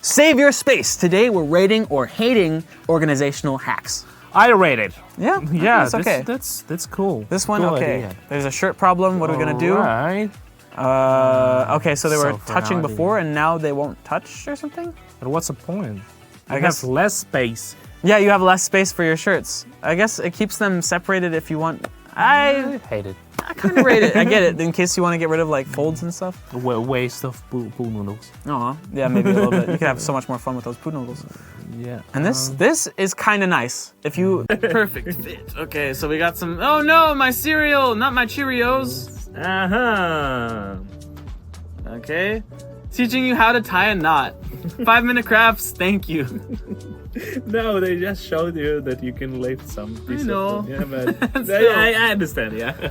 Save your space. Today we're rating or hating organizational hacks. I rate it. Yeah? Yeah, That's okay. That's cool. This one, Cool okay. idea. There's a shirt problem. What are we gonna do? Right. Okay, so they were So for touching now, before and now they won't touch or something? But what's the point? I It guess- has less space. Yeah, you have less space for your shirts. I guess it keeps them separated if you want. I hate it. kind of rate it. I get it, in case you want to get rid of like folds and stuff. The waste of pool noodles. Aw, yeah, maybe a little bit. You could have so much more fun with those poo noodles. Yeah. And this is kind of nice. If you perfect fit. Okay, so we got some. Oh no, my cereal, not my Cheerios. Okay, teaching you how to tie a knot. 5-minute crafts. Thank you. No, they just showed you that you can lift some pieces. know. Yeah, but Still. I understand. Yeah.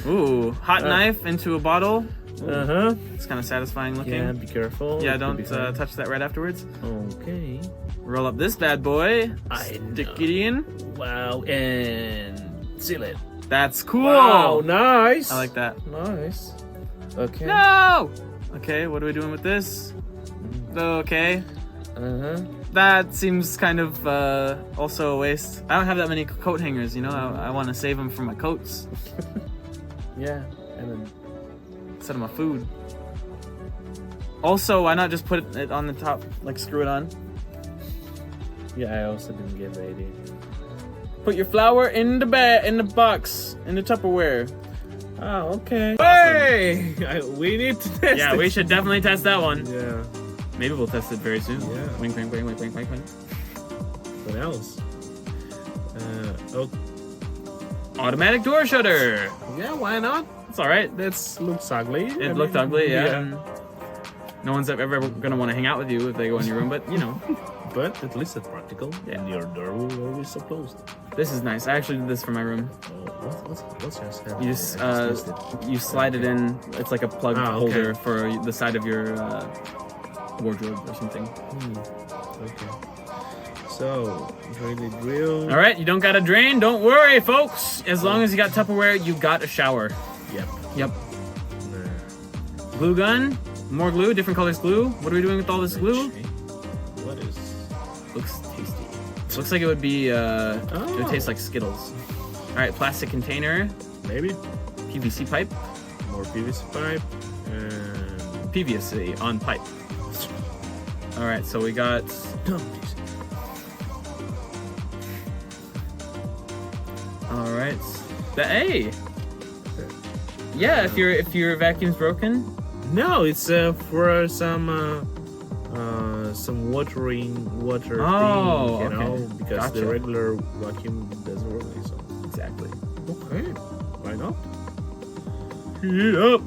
Ooh, hot knife into a bottle. Uh-huh. It's kind of satisfying looking. Yeah, be careful. Yeah, It don't could be fun. touch that right afterwards. Okay. Roll up this bad boy. I Stick know. it in. Wow, and seal it. That's cool. Wow, nice. I like that. Nice. Okay. No! Okay, what are we doing with this? Okay. Uh-huh. That seems kind of also a waste. I don't have that many coat hangers, you know? I want to save them for my coats Yeah, and then instead of my food. Also, why not just put it on the top, like screw it on? yeah, I also didn't get the idea. Put your flour in the box, in the Tupperware. Oh, okay. Hey! We need to test Yeah, it. we should definitely test that one. Yeah. Maybe we'll test it very soon. Yeah. Wink, wink, wink, wink, wink, wink, wink. What else? Oh, Automatic door shutter. yeah, why not? It's all right. That looks ugly. It looked ugly, yeah. And no one's ever gonna want to hang out with you if they go in your room, but you know, But at least it's practical. Yeah. And your door will always be closed. this is nice. I actually did this for my room. What's your step? You just you slide it in. It's like a plug Ah, okay. holder for the side of your wardrobe or something. Okay. So, really drill. All right, you don't got a drain. Don't worry, folks. As long as you got Tupperware, you got a shower. Yep. Yep. Glue gun. More glue. Different colors glue. What are we doing with all this glue? What is? Looks tasty. Looks like it would be. It would taste like Skittles. All right, plastic container. Maybe PVC pipe. more PVC pipe. And PVC on pipe. All right, so we got. All right. Hey. Yeah, if your vacuum's broken. No, it's for some watering water Oh, thing, you know, okay. because Gotcha. the regular vacuum doesn't work. So Exactly. okay, why not? Yep.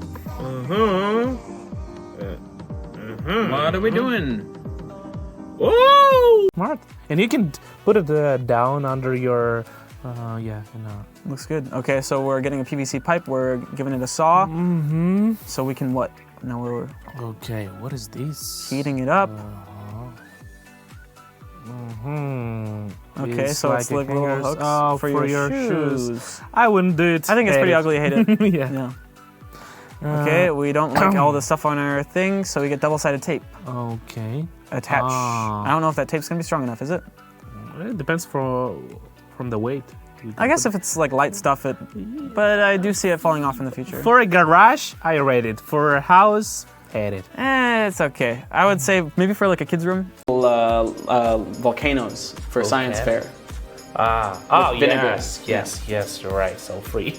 What are we doing? Oh, smart! And you can put it down under your, Looks good. Okay, so we're getting a PVC pipe. We're giving it a saw. Mm-hmm. So we can what? Now we're Okay, what is this? heating it up. Mm-hmm. Okay, so it's like little hooks for your shoes. I wouldn't do it. I think it's pretty ugly. I hate it. Yeah. Yeah. Okay, we don't like all the stuff on our thing, so we get double-sided tape Okay. attached. Ah. I don't know if that tape's gonna be strong enough, is it? It depends from the weight. I guess if it's like light stuff, but I do see it falling off in the future. For a garage, I rate it. For a house, hate it. It's okay. I would say maybe for like a kid's room. Volcanoes for science fair. Oh, vinegar. yes, you're right. So free.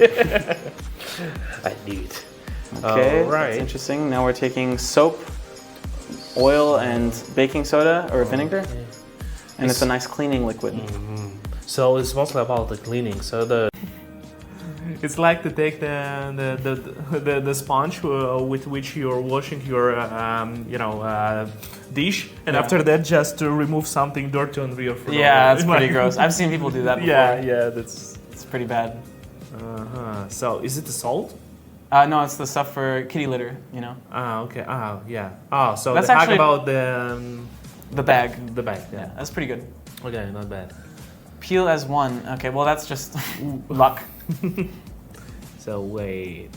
I knew it. Okay, Alright. that's interesting. Now we're taking soap, oil, and baking soda or vinegar, and it's a nice cleaning liquid. So it's mostly about the cleaning. So it's like to take the sponge with which you're washing your dish, and after that just to remove something dirty on your floor. Yeah, that's pretty gross. I've seen people do that before. Yeah, that's. It's pretty bad. So is it the salt? No, it's the stuff for kitty litter, you know? Okay. Yeah. So That's the hack actually- about The bag. the bag. Yeah, Yeah. that's pretty good. Okay, not bad. Peel as one. Okay, well, that's just luck. So wait,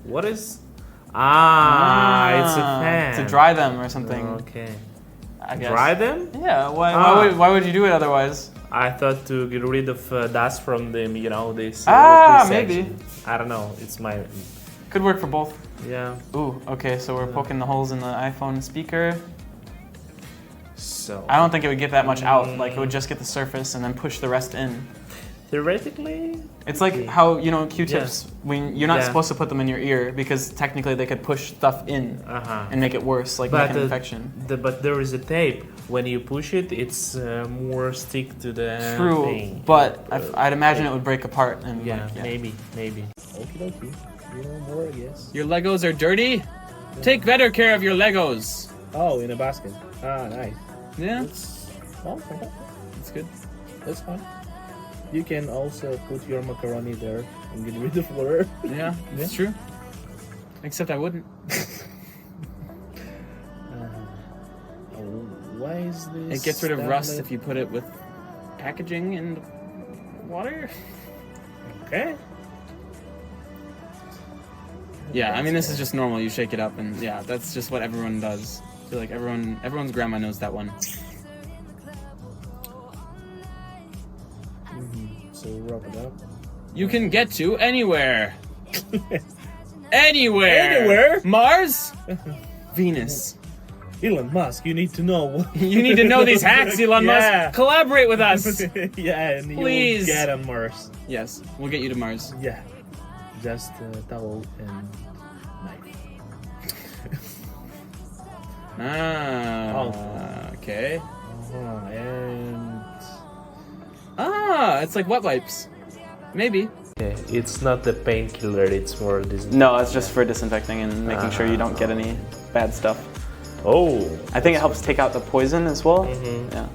what is? It's a fan. To dry them or something. Okay. I guess. Dry them? Yeah. Ah. Why would you do it otherwise? I thought to get rid of dust from them, you know, this. This Maybe. section. I don't know. It's my. Could work for both. Yeah. Ooh. Okay. So we're poking the holes in the iPhone speaker. So. I don't think it would get that much out. Like it would just get the surface and then push the rest in. Theoretically. It's like how Q-tips. When you're not Yeah. supposed to put them in your ear because technically they could push stuff in and make it worse, like make an infection. But there is a tape. When you push it, it's more stick to the True, thing. but I'd imagine it would break apart and Yeah, like, maybe. Okay. You know more, yes. Your Legos are dirty? Take better care of your Legos. Oh, in a basket. Ah, nice. Yeah, Okay. that's good. That's fine. You can also put your macaroni there and get rid of water. Yeah, it's true. Except I wouldn't. Why is this? It gets rid of rust if you put it with packaging and water. Okay. Yeah, I mean this is just normal. You shake it up and yeah, that's just what everyone does. I feel like everyone's grandma knows that one. So rub it up. You can get to anywhere. Anywhere. Anywhere? Mars? Venus. Elon Musk, you need to know. You need to know these hacks, Elon Yeah. Musk. Collaborate with us. Yeah, and Please. you will get on Mars. Yes, we'll get you to Mars. Yeah. Just towel and knife. Okay. And It's like wet wipes. Maybe. yeah, it's not the painkiller, it's more this. No, it's just for disinfecting and making sure you don't get any bad stuff. Oh. I think it helps take out the poison as well. Mhm. Yeah.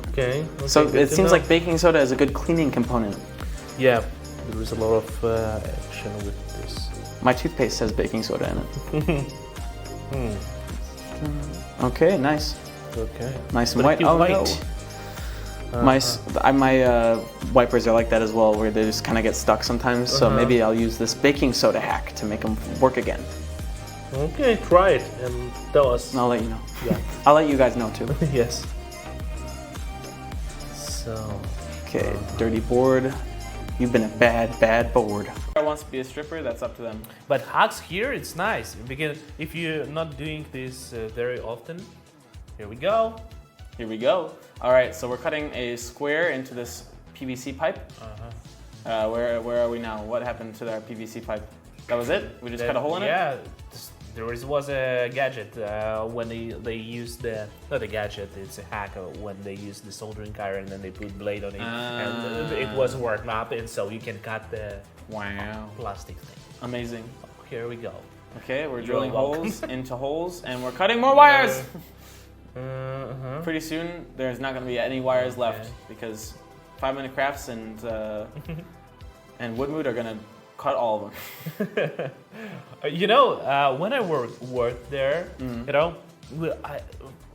Okay. So good it to seems know. like baking soda is a good cleaning component. Yeah, there is a lot of action with this. My toothpaste says baking soda in it. Okay, nice. Okay. Nice and But white. you Oh white. no. My wipers are like that as well, where they just kind of get stuck sometimes. So maybe I'll use this baking soda hack to make them work again. Okay, try it and tell us. And I'll let you know. Yeah. I'll let you guys know too. Yes. So. Okay, dirty board. You've been a bad board. Who wants to be a stripper? That's up to them. But hacks here, it's nice because if you're not doing this very often, here we go. Here we go. All right, so we're cutting a square into this PVC pipe. Where are we now? What happened to our PVC pipe? That was it? We just cut a hole in it? Yeah, was a gadget when they used not a gadget, it's a hack when they used the soldering iron and they put blade on it and it was worked up and so you can cut the Wow. plastic thing. Amazing. Here we go. Okay, we're You're drilling welcome. holes into holes and we're cutting more wires. Uh-huh. Pretty soon, there's not going to be any wires left because 5 Minute Crafts and Woodmood are going to cut all of them. You know, when I worked there, you know,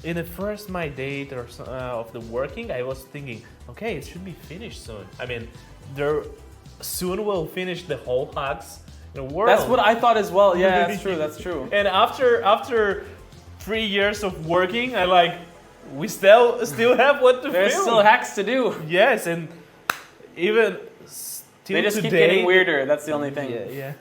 in the first my date or of the working, I was thinking, okay, it should be finished soon. I mean, there soon will finish the whole hacks in the world. That's what I thought as well. Yeah, that's true. That's true. And after 3 years of working, we still have what to There's film. still hacks to do. Yes, and even till They just today, keep getting weirder. That's the only thing. Yeah.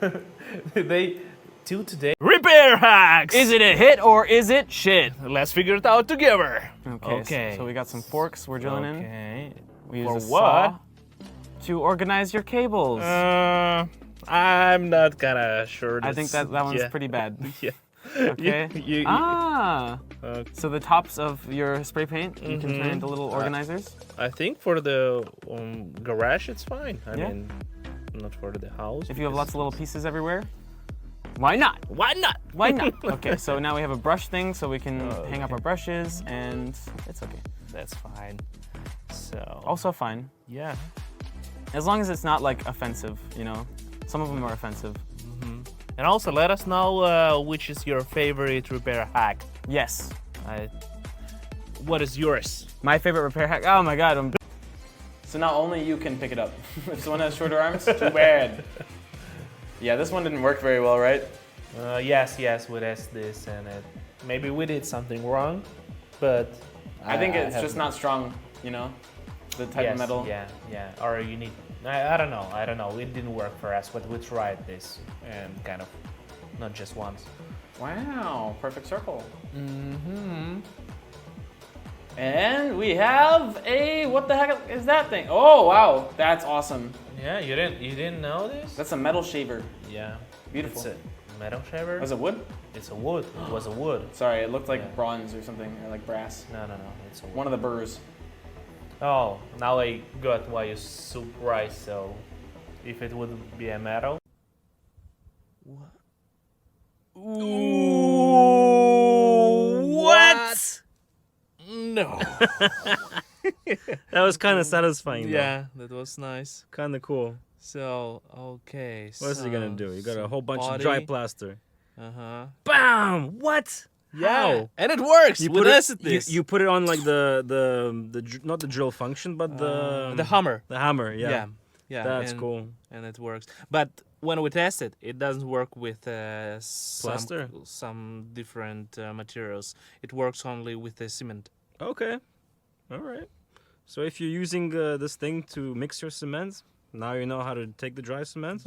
They till today. Repair hacks. Is it a hit or is it shit? Let's figure it out together. Okay. So we got some forks we're drilling in. Okay. We use For a what? saw to organize your cables. I'm not kinda sure. I think that one's yeah. pretty bad. Yeah. Okay. You- okay. So the tops of your spray paint you can turn into little organizers. I think for the garage it's fine. I Yeah. mean, not for the house. If you have lots of little pieces everywhere, why not? Why not? Why not? Okay, so now we have a brush thing so we can hang up our brushes and it's okay. That's fine. So. Also fine. Yeah. As long as it's not like offensive, you know. Some of them are offensive. And also let us know which is your favorite repair hack. Yes. What is yours? My favorite repair hack. Oh my god. So now only you can pick it up. If someone has shorter arms, too bad. Yeah, this one didn't work very well, right? Yes, we asked this and maybe we did something wrong. but I think it's have- just not strong, you know, the type of metal. Yeah, yeah. Or you need. I don't know. I don't know. It didn't work for us, but we tried this and kind of, not just once. Wow, perfect circle. Mm-hmm. And we have a, what the heck is that thing? Oh wow, that's awesome. Yeah, you didn't know this? That's a metal shaver. Yeah. Beautiful. It's a metal shaver. Was it wood? It's a wood. It was a wood. Sorry, it looked like Yeah. bronze or something, or like brass. No. It's a wood. One of the burrs. Oh, now I got why you're surprised. So, if it would be a metal. What? No. That was kind of satisfying. Yeah, that was nice. Kind of cool. So, okay. What else are you gonna do? You got a whole bunch of body. dry plaster. Uh-huh. Bam! What? How? And it works. You with put us it. at this. You put it on like not the drill function, but the hammer. The hammer. Yeah. Yeah. That's and, cool. And it works. But when we test it, it doesn't work with Plaster? some different materials. It works only with the cement. Okay. All right. So if you're using this thing to mix your cement, now you know how to take the dry cement.